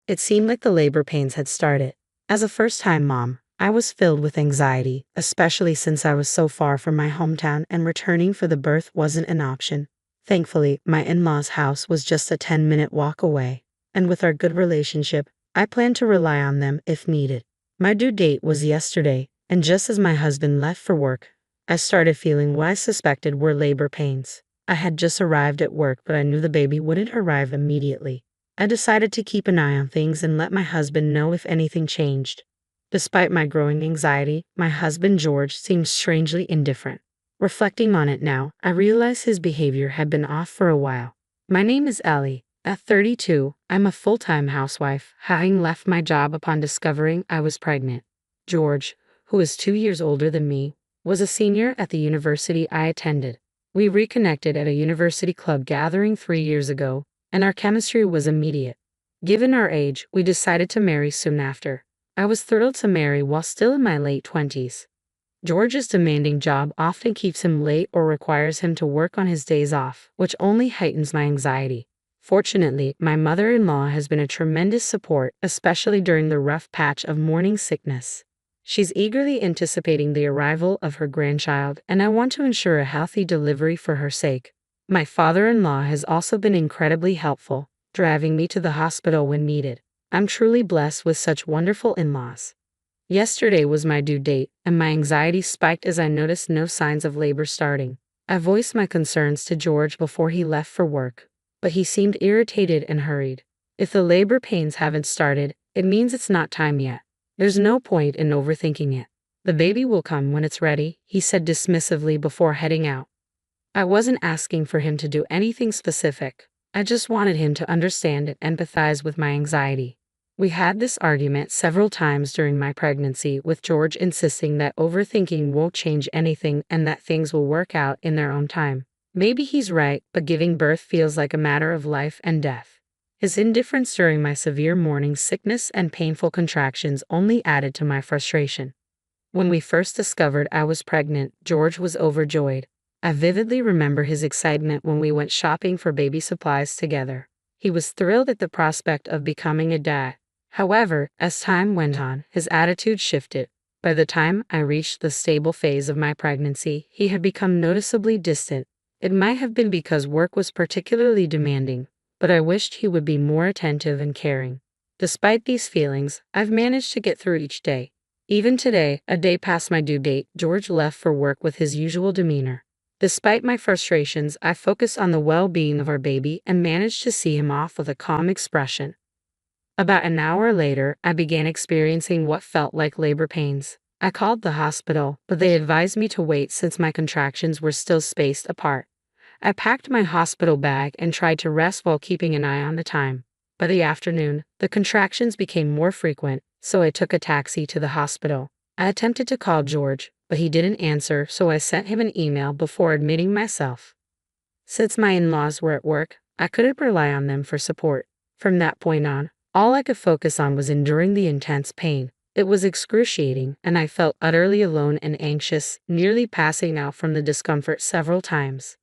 It seemed like the labor pains had started. As a first-time mom, I was filled with anxiety, especially since I was so far from my hometown and returning for the birth wasn't an option. Thankfully, my in-laws' house was just a 10-minute walk away, and with our good relationship, I planned to rely on them if needed. My due date was yesterday, and just as my husband left for work, I started feeling what I suspected were labor pains. I had just arrived at work, but I knew the baby wouldn't arrive immediately. I decided to keep an eye on things and let my husband know if anything changed. Despite my growing anxiety, my husband George seemed strangely indifferent. Reflecting on it now, I realized his behavior had been off for a while. My name is Ellie. At 32, I'm a full-time housewife, having left my job upon discovering I was pregnant. George, who is 2 years older than me, was a senior at the university I attended. We reconnected at a university club gathering 3 years ago, and our chemistry was immediate. Given our age, we decided to marry soon after. I was thrilled to marry while still in my late 20s. George's demanding job often keeps him late or requires him to work on his days off, which only heightens my anxiety. Fortunately, my mother-in-law has been a tremendous support, especially during the rough patch of morning sickness. She's eagerly anticipating the arrival of her grandchild, and I want to ensure a healthy delivery for her sake. My father-in-law has also been incredibly helpful, driving me to the hospital when needed. I'm truly blessed with such wonderful in-laws. Yesterday was my due date, and my anxiety spiked as I noticed no signs of labor starting. I voiced my concerns to George before he left for work, but he seemed irritated and hurried. If the labor pains haven't started, it means it's not time yet. There's no point in overthinking it. The baby will come when it's ready, he said dismissively before heading out. I wasn't asking for him to do anything specific. I just wanted him to understand and empathize with my anxiety. We had this argument several times during my pregnancy, with George insisting that overthinking won't change anything and that things will work out in their own time. Maybe he's right, but giving birth feels like a matter of life and death. His indifference during my severe morning sickness and painful contractions only added to my frustration. When we first discovered I was pregnant, George was overjoyed. I vividly remember his excitement when we went shopping for baby supplies together. He was thrilled at the prospect of becoming a dad. However, as time went on, his attitude shifted. By the time I reached the stable phase of my pregnancy, he had become noticeably distant. It might have been because work was particularly demanding, but I wished he would be more attentive and caring. Despite these feelings, I've managed to get through each day. Even today, a day past my due date, George left for work with his usual demeanor. Despite my frustrations, I focused on the well-being of our baby and managed to see him off with a calm expression. About an hour later, I began experiencing what felt like labor pains. I called the hospital, but they advised me to wait since my contractions were still spaced apart. I packed my hospital bag and tried to rest while keeping an eye on the time. By the afternoon, the contractions became more frequent, so I took a taxi to the hospital. I attempted to call George, but he didn't answer, so I sent him an email before admitting myself. Since my in-laws were at work, I couldn't rely on them for support. From that point on, all I could focus on was enduring the intense pain. It was excruciating, and I felt utterly alone and anxious, nearly passing out from the discomfort several times.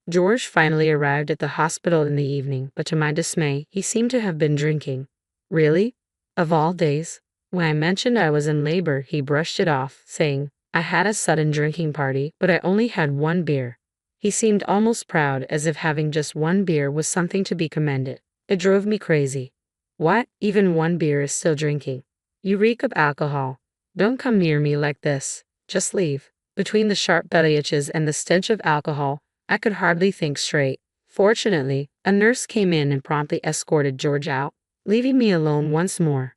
George finally arrived at the hospital in the evening, but to my dismay, he seemed to have been drinking. Really? Of all days? When I mentioned I was in labor, he brushed it off, saying, "I had a sudden drinking party, but I only had one beer." He seemed almost proud, as if having just one beer was something to be commended. It drove me crazy. What? Even one beer is still drinking? You reek of alcohol. Don't come near me like this. Just leave. Between the sharp belly itches and the stench of alcohol, I could hardly think straight. Fortunately, a nurse came in and promptly escorted George out, leaving me alone once more.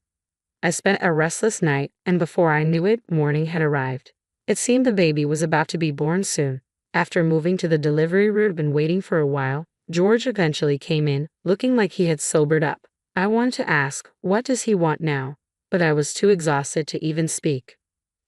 I spent a restless night, and before I knew it, morning had arrived. It seemed the baby was about to be born soon. After moving to the delivery room and waiting for a while, George eventually came in, looking like he had sobered up. I wanted to ask, what does he want now? But I was too exhausted to even speak.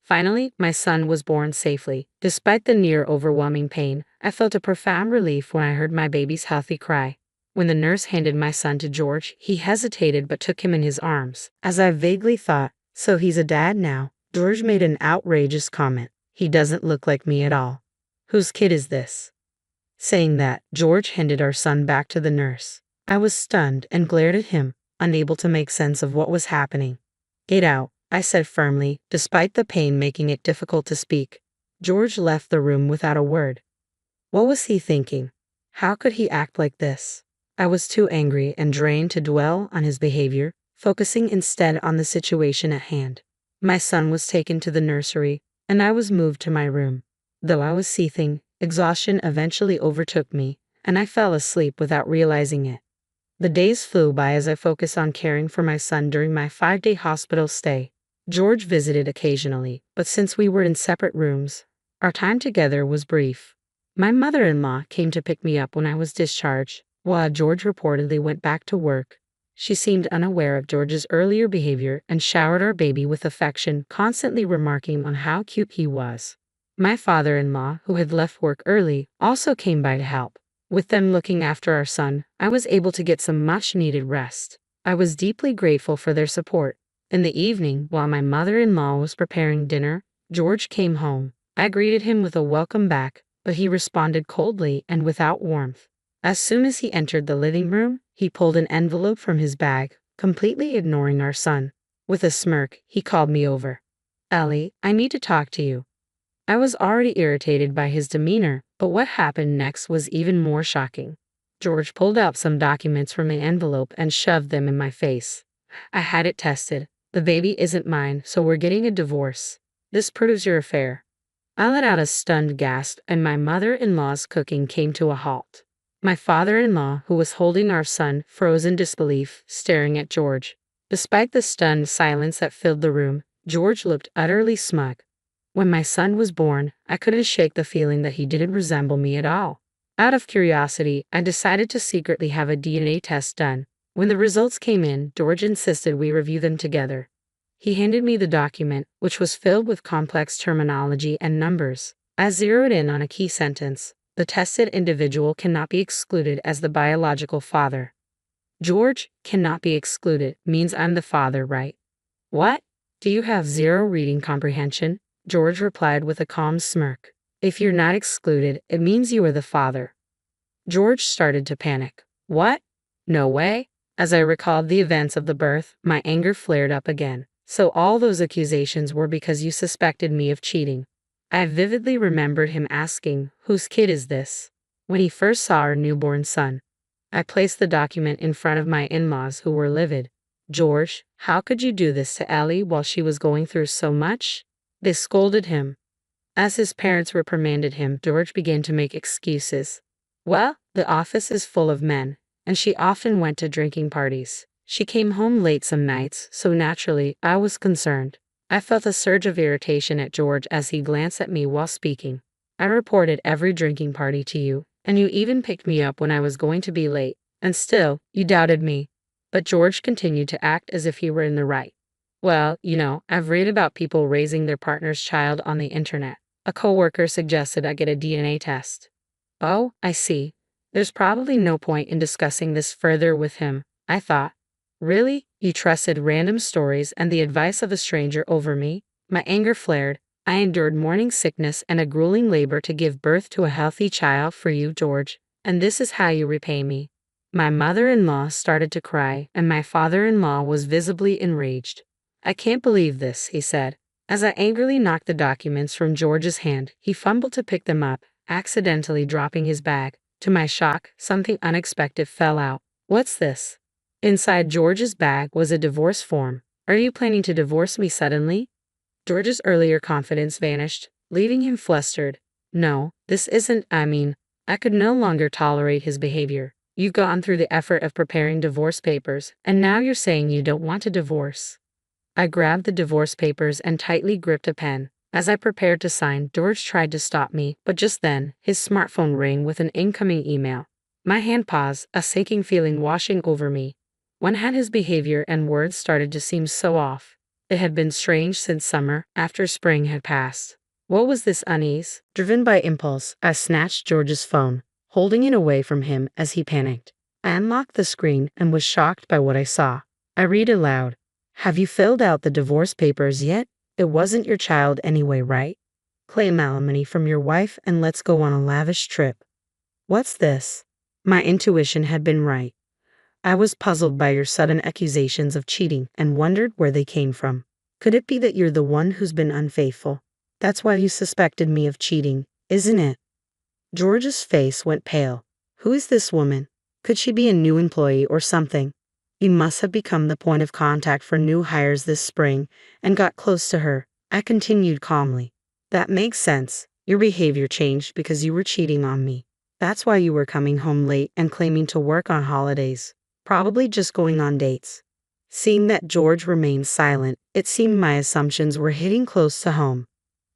Finally, my son was born safely. Despite the near overwhelming pain, I felt a profound relief when I heard my baby's healthy cry. When the nurse handed my son to George, he hesitated but took him in his arms. As I vaguely thought, so he's a dad now, George made an outrageous comment. He doesn't look like me at all. Whose kid is this? Saying that, George handed our son back to the nurse. I was stunned and glared at him. unable to make sense of what was happening. "Get out," I said firmly, despite the pain making it difficult to speak. George left the room without a word. What was he thinking? How could he act like this? I was too angry and drained to dwell on his behavior, focusing instead on the situation at hand. My son was taken to the nursery, and I was moved to my room. Though I was seething, exhaustion eventually overtook me, and I fell asleep without realizing it. The days flew by as I focused on caring for my son during my 5-day hospital stay. George visited occasionally, but since we were in separate rooms, our time together was brief. My mother-in-law came to pick me up when I was discharged, while George reportedly went back to work. She seemed unaware of George's earlier behavior and showered our baby with affection, constantly remarking on how cute he was. My father-in-law, who had left work early, also came by to help. With them looking after our son, I was able to get some much-needed rest. I was deeply grateful for their support. In the evening, while my mother-in-law was preparing dinner, George came home. I greeted him with a welcome back, but he responded coldly and without warmth. As soon as he entered the living room, he pulled an envelope from his bag, completely ignoring our son. With a smirk, he called me over. "Ellie, I need to talk to you." I was already irritated by his demeanor, but what happened next was even more shocking. George pulled out some documents from the envelope and shoved them in my face. "I had it tested. The baby isn't mine, so we're getting a divorce. This proves your affair." I let out a stunned gasp, and my mother-in-law's cooking came to a halt. My father-in-law, who was holding our son, froze in disbelief, staring at George. Despite the stunned silence that filled the room, George looked utterly smug. When my son was born, I couldn't shake the feeling that he didn't resemble me at all. Out of curiosity, I decided to secretly have a DNA test done. When the results came in, George insisted we review them together. He handed me the document, which was filled with complex terminology and numbers. I zeroed in on a key sentence. "The tested individual cannot be excluded as the biological father." "George, cannot be excluded means I'm the father, right?" "What? Do you have zero reading comprehension?" George replied with a calm smirk. "If you're not excluded, it means you are the father." George started to panic. "What? No way." As I recalled the events of the birth, my anger flared up again. "So all those accusations were because you suspected me of cheating." I vividly remembered him asking, "Whose kid is this?" when he first saw our newborn son. I placed the document in front of my in-laws, who were livid. "George, how could you do this to Ellie while she was going through so much?" They scolded him. As his parents reprimanded him, George began to make excuses. "Well, the office is full of men, and she often went to drinking parties. She came home late some nights, so naturally, I was concerned." I felt a surge of irritation at George as he glanced at me while speaking. "I reported every drinking party to you, and you even picked me up when I was going to be late, and still, you doubted me." But George continued to act as if he were in the right. "Well, I've read about people raising their partner's child on the internet. A coworker suggested I get a DNA test." "Oh, I see. There's probably no point in discussing this further with him," I thought. "Really? You trusted random stories and the advice of a stranger over me?" My anger flared. "I endured morning sickness and a grueling labor to give birth to a healthy child for you, George, and this is how you repay me." My mother-in-law started to cry, and my father-in-law was visibly enraged. "I can't believe this," he said. As I angrily knocked the documents from George's hand, he fumbled to pick them up, accidentally dropping his bag. To my shock, something unexpected fell out. "What's this?" Inside George's bag was a divorce form. "Are you planning to divorce me suddenly?" George's earlier confidence vanished, leaving him flustered. "No, this isn't, I could no longer tolerate his behavior. You've gone through the effort of preparing divorce papers, and now you're saying you don't want a divorce." I grabbed the divorce papers and tightly gripped a pen. As I prepared to sign, George tried to stop me, but just then, his smartphone rang with an incoming email. My hand paused, a sinking feeling washing over me. When had his behavior and words started to seem so off? It had been strange since summer, after spring had passed. What was this unease? Driven by impulse, I snatched George's phone, holding it away from him as he panicked. I unlocked the screen and was shocked by what I saw. I read aloud. "Have you filled out the divorce papers yet? It wasn't your child anyway, right? Claim alimony from your wife and let's go on a lavish trip." What's this? My intuition had been right. I was puzzled by your sudden accusations of cheating and wondered where they came from. Could it be that you're the one who's been unfaithful? That's why you suspected me of cheating, isn't it? George's face went pale. Who is this woman? Could she be a new employee or something? You must have become the point of contact for new hires this spring and got close to her. I continued calmly. That makes sense. Your behavior changed because you were cheating on me. That's why you were coming home late and claiming to work on holidays. Probably just going on dates. Seeing that George remained silent, it seemed my assumptions were hitting close to home.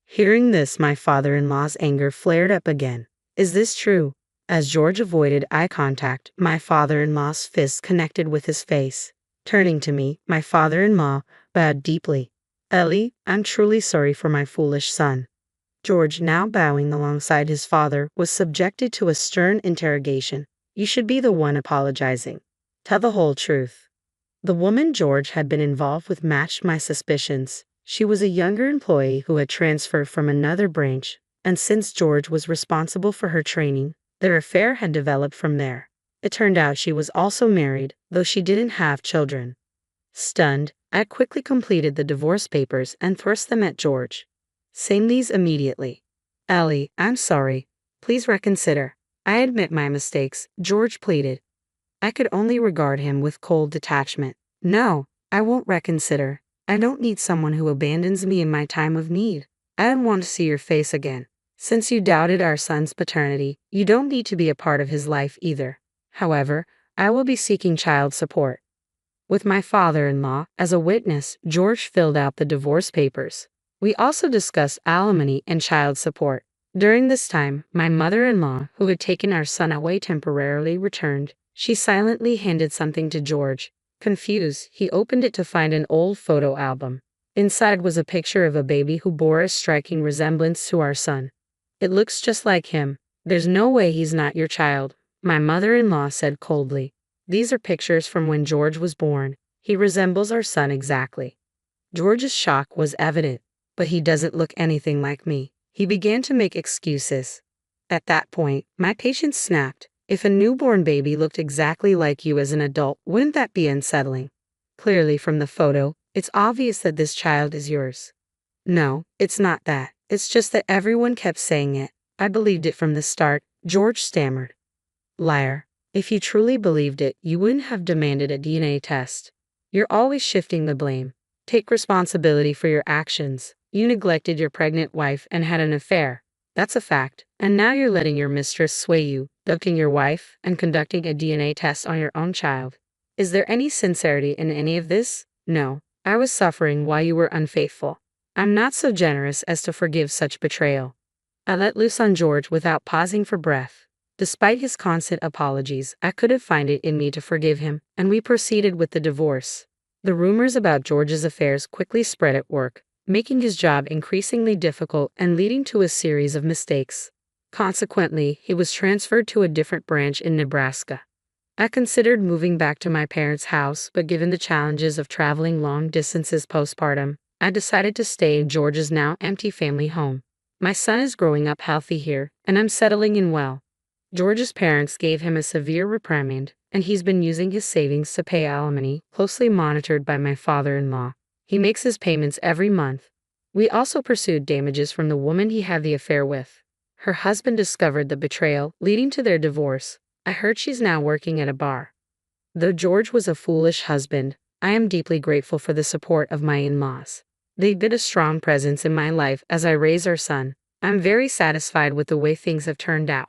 Hearing this, my father-in-law's anger flared up again. Is this true? As George avoided eye contact, my father-in-law's fist connected with his face. Turning to me, my father-in-law bowed deeply. Ellie, I'm truly sorry for my foolish son. George, now bowing alongside his father, was subjected to a stern interrogation. You should be the one apologizing. Tell the whole truth. The woman George had been involved with matched my suspicions. She was a younger employee who had transferred from another branch, and since George was responsible for her training, their affair had developed from there. It turned out she was also married, though she didn't have children. Stunned, I quickly completed the divorce papers and thrust them at George. Sign these immediately. Ellie, I'm sorry. Please reconsider. I admit my mistakes, George pleaded. I could only regard him with cold detachment. No, I won't reconsider. I don't need someone who abandons me in my time of need. I don't want to see your face again. Since you doubted our son's paternity, you don't need to be a part of his life either. However, I will be seeking child support. With my father-in-law as a witness, George filled out the divorce papers. We also discussed alimony and child support. During this time, my mother-in-law, who had taken our son away temporarily, returned. She silently handed something to George. Confused, he opened it to find an old photo album. Inside was a picture of a baby who bore a striking resemblance to our son. It looks just like him. There's no way he's not your child, my mother-in-law said coldly. These are pictures from when George was born. He resembles our son exactly. George's shock was evident, but he doesn't look anything like me. He began to make excuses. At that point, my patience snapped. If a newborn baby looked exactly like you as an adult, wouldn't that be unsettling? Clearly from the photo, it's obvious that this child is yours. No, it's not that. It's just that everyone kept saying it. I believed it from the start, George stammered. Liar. If you truly believed it, you wouldn't have demanded a DNA test. You're always shifting the blame. Take responsibility for your actions. You neglected your pregnant wife and had an affair. That's a fact. And now you're letting your mistress sway you, ducking your wife, and conducting a DNA test on your own child. Is there any sincerity in any of this? No. I was suffering while you were unfaithful. I'm not so generous as to forgive such betrayal. I let loose on George without pausing for breath. Despite his constant apologies, I couldn't find it in me to forgive him, and we proceeded with the divorce. The rumors about George's affairs quickly spread at work, making his job increasingly difficult and leading to a series of mistakes. Consequently, he was transferred to a different branch in Nebraska. I considered moving back to my parents' house, but given the challenges of traveling long distances postpartum, I decided to stay in George's now empty family home. My son is growing up healthy here, and I'm settling in well. George's parents gave him a severe reprimand, and he's been using his savings to pay alimony, closely monitored by my father-in-law. He makes his payments every month. We also pursued damages from the woman he had the affair with. Her husband discovered the betrayal, leading to their divorce. I heard she's now working at a bar. Though George was a foolish husband, I am deeply grateful for the support of my in-laws. They've been a strong presence in my life as I raise our son. I'm very satisfied with the way things have turned out.